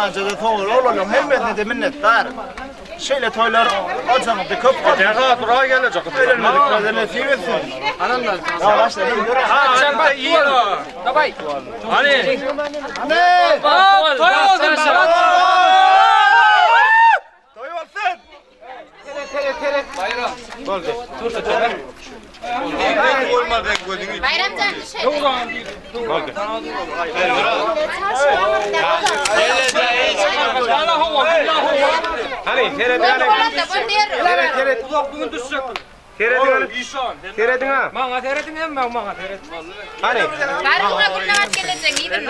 Ancada toğur olalım, hürmetine de minnettar. Şeyle toylar acamızda köp var. Derha durağa gelecek. Verilmediklerden nasip etsin. Anamdan. Ya başlayalım. Sen bak iyi o. Tabay. Hani? Ne? Toy olsun Myrat. Toy olsun. Bayram. Oldu. Bayramcan şey. Oldu. Hani teret uzak bugün düşecek. Teredin ha. Bana teredin hem bana teret. Hani? Karımla kurnavat gelecek iyidir.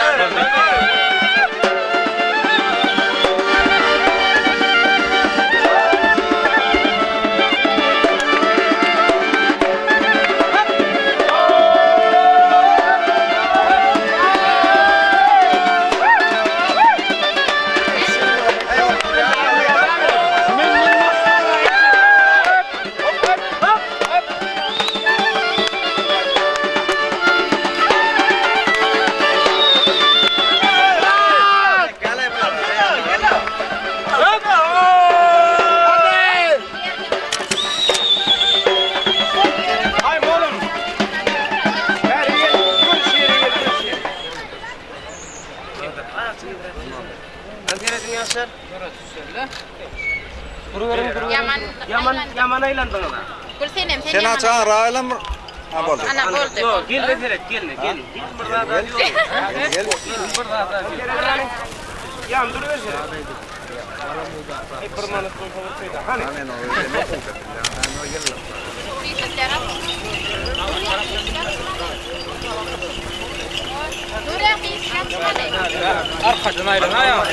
Yaman aylandın ona. Gülsenem Sen açan rayla mı? Ha oldu. Ana boldu. Yok, gel de teret, gel. Burada da yok. Gel. Burada da. Yan duruversin. Ay permanent konuşuyor. Hani? Arkadan ayrılın ayağı.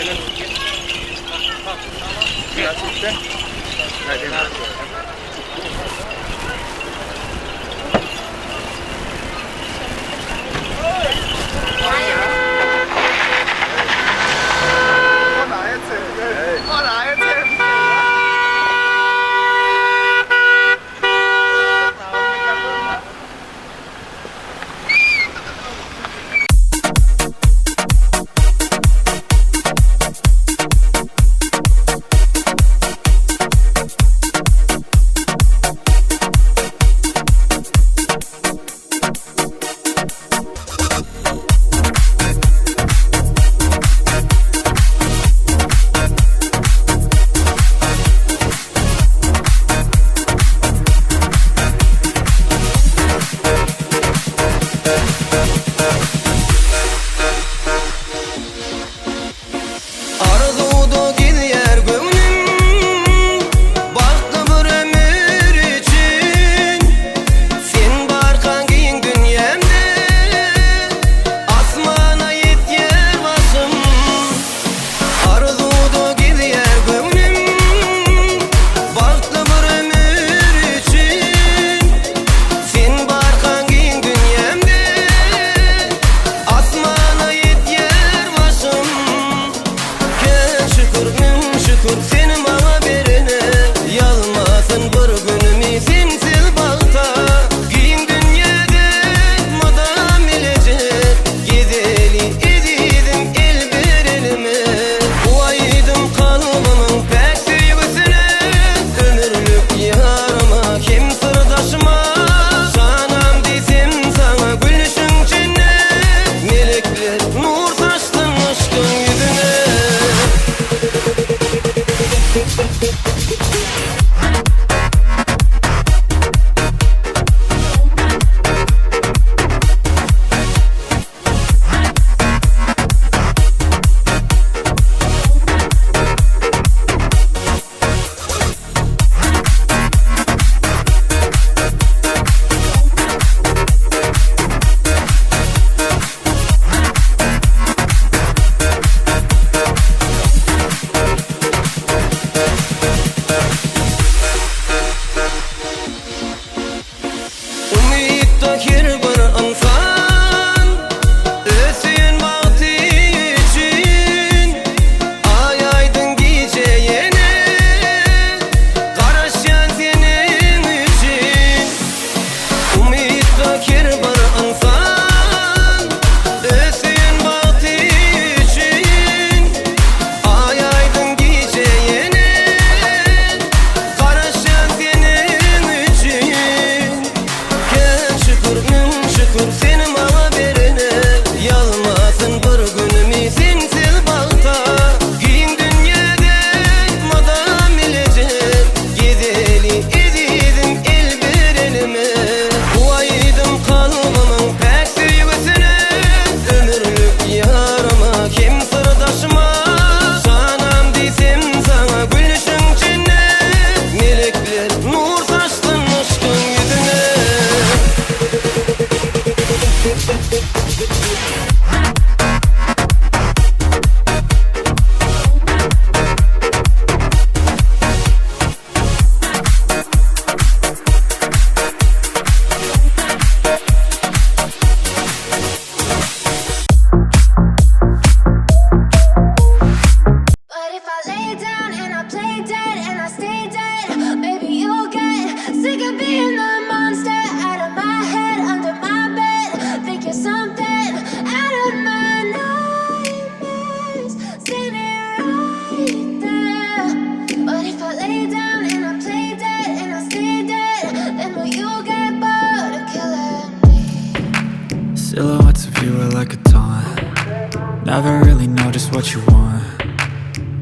Never really know just what you want.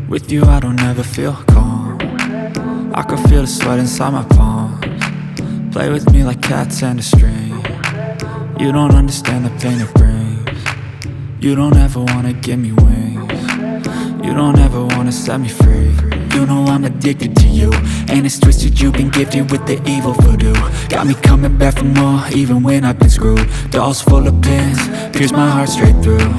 With you I don't ever feel calm. I can feel the sweat inside my palms. Play with me like cats and a string. You don't understand the pain it brings. You don't ever wanna give me wings. You don't ever wanna set me free. You know I'm addicted to you, and it's twisted, you've been gifted with the evil voodoo. Got me coming back for more, even when I've been screwed. Dolls full of pins, pierce my heart straight through.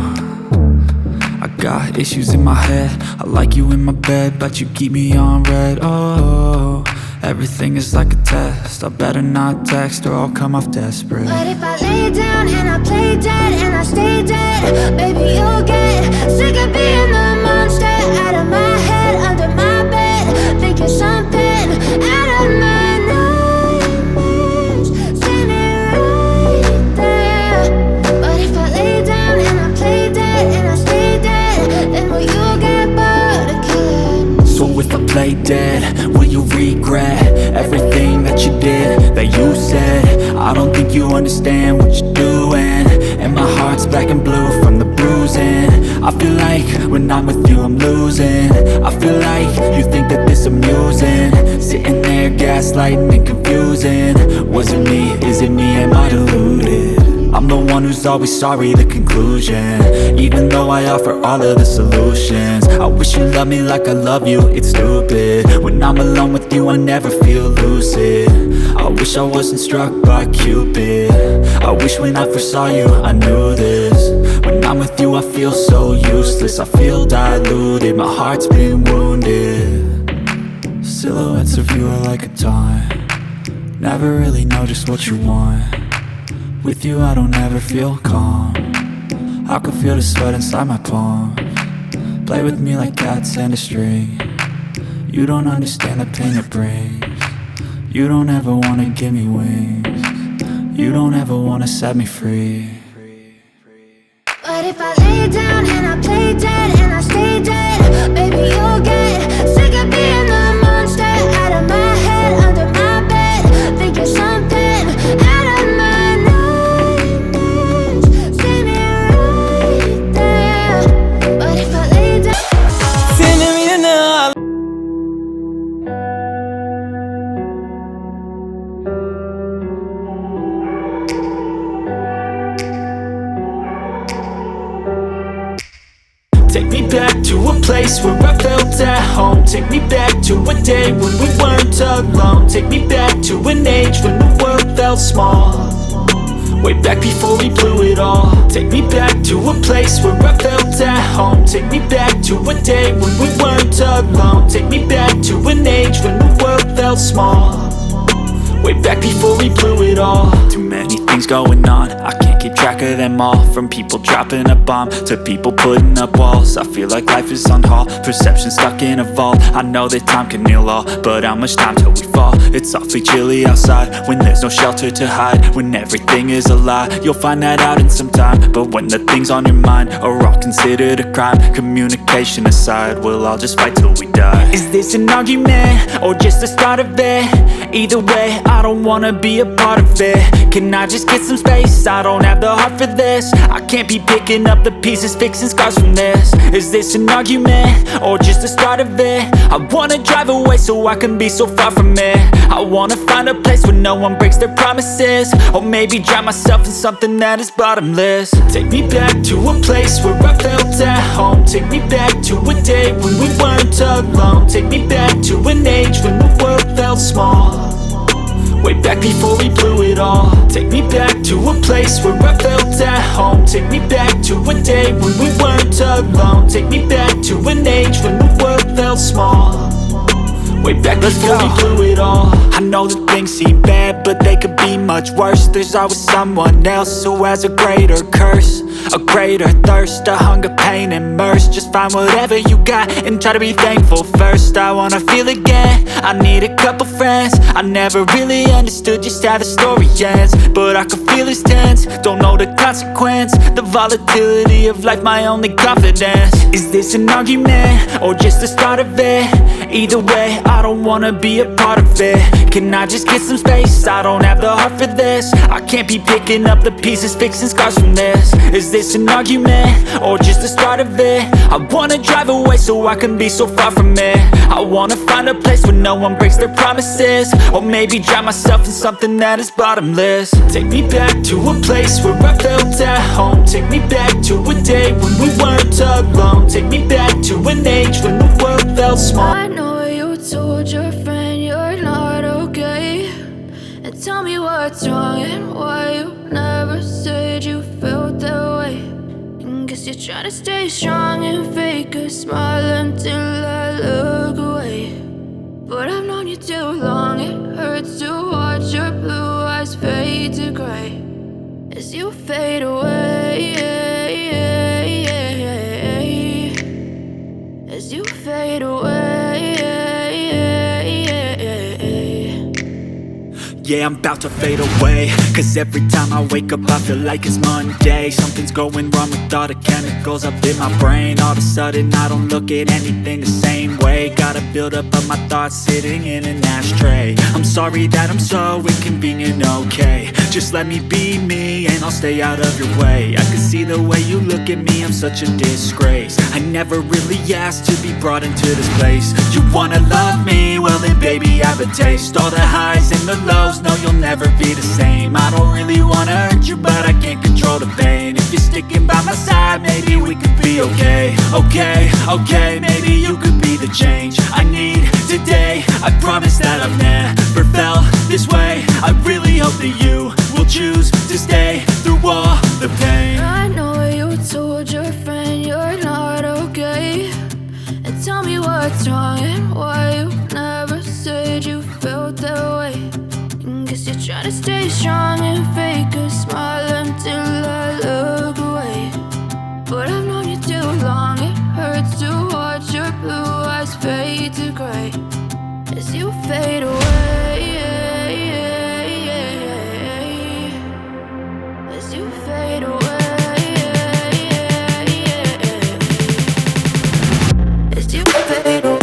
I got issues in my head, I like you in my bed, but you keep me on red. Oh, everything is like a test, I better not text or I'll come off desperate. But if I lay down and I play dead and I stay dead, baby you'll get sick of being the monster out of my head, under my bed, thinking something out of my nightmares, standing right there. But if I lay down and I play dead and I stay dead, then will you get bored of killing? So if I play dead, will you regret everything that you did, that you said? I don't think you understand what you're doing, and my heart's black and blue from the bruising. I feel like when I'm with you I'm losing. I feel like you think that this amusing, sitting there gaslighting and confusing. Was it me? Is it me? Am I deluded? I'm the one who's always sorry, the conclusion, even though I offer all of the solutions. I wish you loved me like I love you, it's stupid. When I'm alone with you I never feel lucid. I wish I wasn't struck by Cupid. I wish when I first saw you I knew this. When I'm with you I feel so useless, I feel diluted, my heart's been wounded. Silhouettes of you are like a taunt, never really know just what you want. With you I don't ever feel calm, I can feel the sweat inside my palms. Play with me like cats and a string. You don't understand the pain it brings. You don't ever wanna give me wings. You don't ever wanna set me free. But if I lay down and I play dead and I stay dead, baby you'll get sick of being the monster out of my head, under my bed, thinking something out of my nightmares, standing right there. But if I lay down, take me back to a place where I felt at home. Take me back to a day when we weren't alone. Take me back to an age when the world felt small, way back before we blew it all. Take me back to a place where I felt at home. Take me back to a day when we weren't alone. Take me back to an age when the world felt small, way back before we blew it all. Too many things going on, I can't keep track of them all. From people dropping a bomb to people putting up walls. I feel like life is on hold, perception stuck in a vault. I know that time can heal all, but how much time till we fall? It's awfully chilly outside when there's no shelter to hide. When everything is a lie, you'll find that out in some time. But when the things on your mind are all considered a crime, communication aside, we'll all just fight till we die. Is this an argument or just the start of it? Either way, I don't wanna be a part of it. Can I just get some space? I don't have the heart for this. I can't be picking up the pieces, fixing scars from this. Is this an argument or just the start of it? I wanna drive away so I can be so far from it. I wanna find a place where no one breaks their promises, or maybe drown myself in something that is bottomless. Take me back to a place where I felt at home. Take me back to a day when we weren't alone. Take me back to an age when the world felt small, way back before we blew it all. Take me back to a place where I felt at home. Take me back to a day when we weren't alone. Take me back to an age when the world felt small, way back before we blew it all. I know that things seem bad, but they could be much worse. There's always someone else who has a greater curse, a greater thirst, a hunger, pain, and mercy. Just find whatever you got and try to be thankful first. I wanna feel again, I need a couple friends. I never really understood just how the story ends, but I can feel it's tense, don't know the consequence. The volatility of life, my only confidence. Is this an argument or just the start of it? Either way, I don't wanna be a part of it. Can I just get some space? I don't have the heart for this. I can't be picking up the pieces, fixing scars from this. Is this an argument, or just the start of it? I wanna drive away so I can be so far from it. I wanna find a place where no one breaks their promises, or maybe drown myself in something that is bottomless. Take me back to a place where I felt at home. Take me back to a day when we weren't alone. Take me back to an age when the world felt small. I know you told your friend you're not okay, and tell me what's wrong and why you never said you felt that way. And guess you're trying to stay strong and fake a smile until I look away. But I've known you too long, it hurts to watch your blue eyes fade to gray as you fade away, as you fade away. Yeah, I'm about to fade away, cause every time I wake up I feel like it's Monday. Something's going wrong with all the chemicals up in my brain. All of a sudden I don't look at anything the same way. Got a build up of my thoughts sitting in an ashtray. I'm sorry that I'm so inconvenient, okay. Just let me be me and I'll stay out of your way. I can see the way you look at me, I'm such a disgrace. I never really asked to be brought into this place. You wanna love me? Well then baby I have a taste. All the highs and the lows, no you'll never be the same. I don't really wanna hurt you but I can't control the pain. If you're sticking by my side maybe we could be okay. Okay, maybe you could be the change I need today. I promise that I've never felt this way. I really hope that you will choose to stay through all the pain. I know you told your friend you're not okay, and tell me what's wrong and why you never said you felt that way. And guess you're trying to stay strong and fake a smile until I look away. But I've known you too long, it hurts to watch your blue eyes fade to gray as you fade away, as you fade away, as you fade away.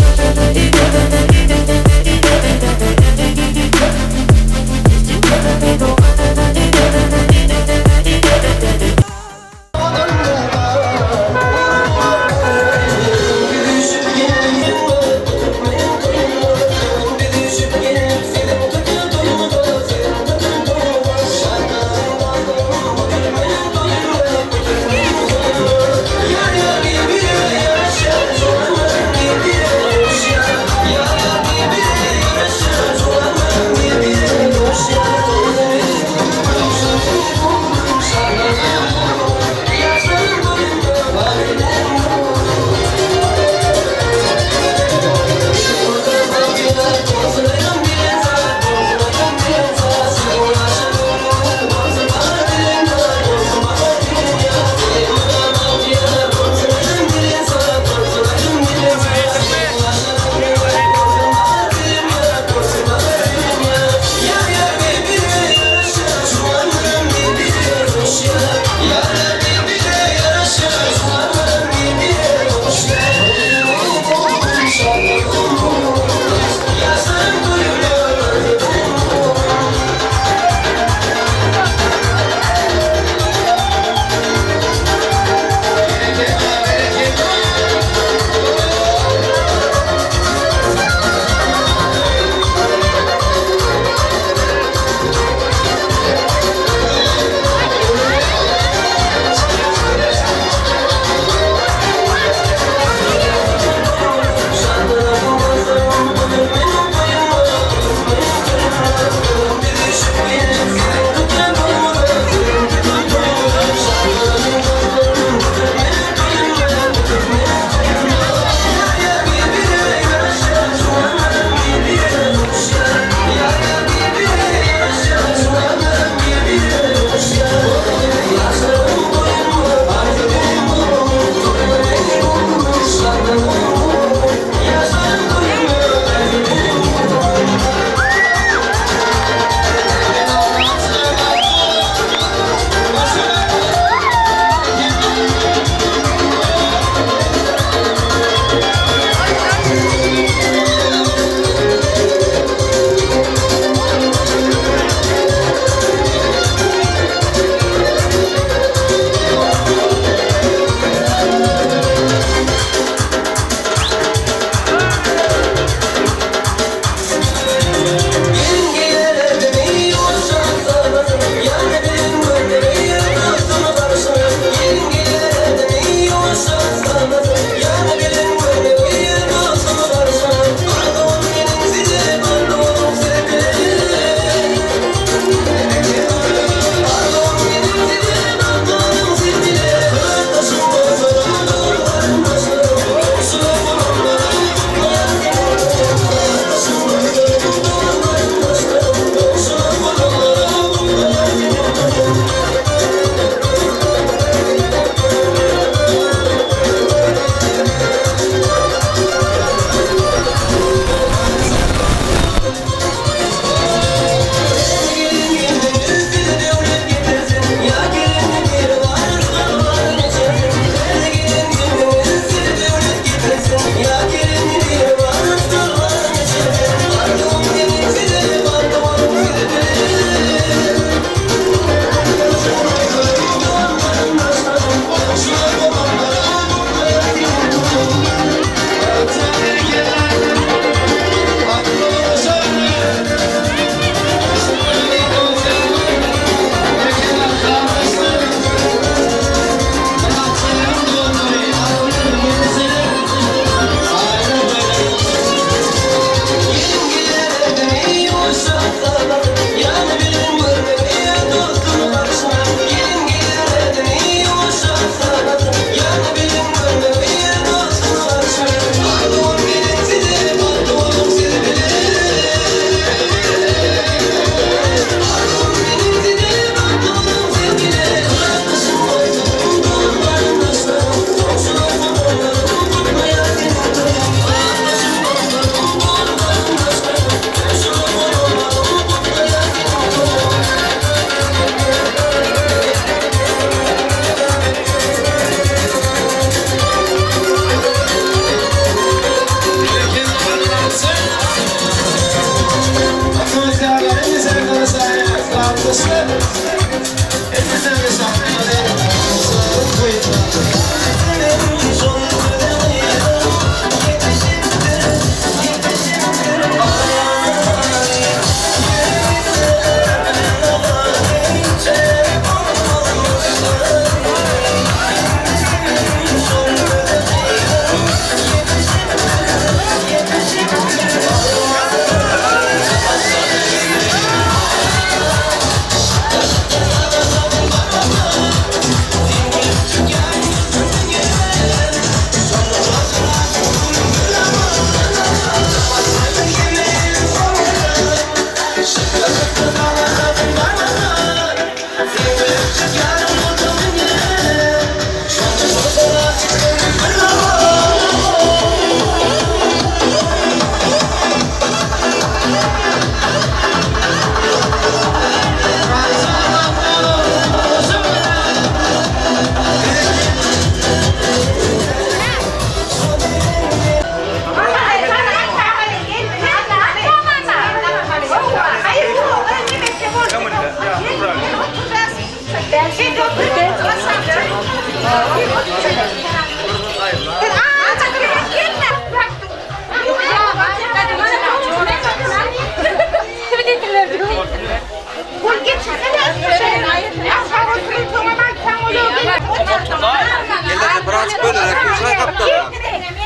Geldi biraz böyle rakıya kaptı.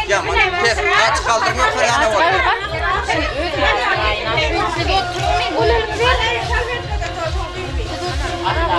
Ya aç kaldırma kayana var. Allah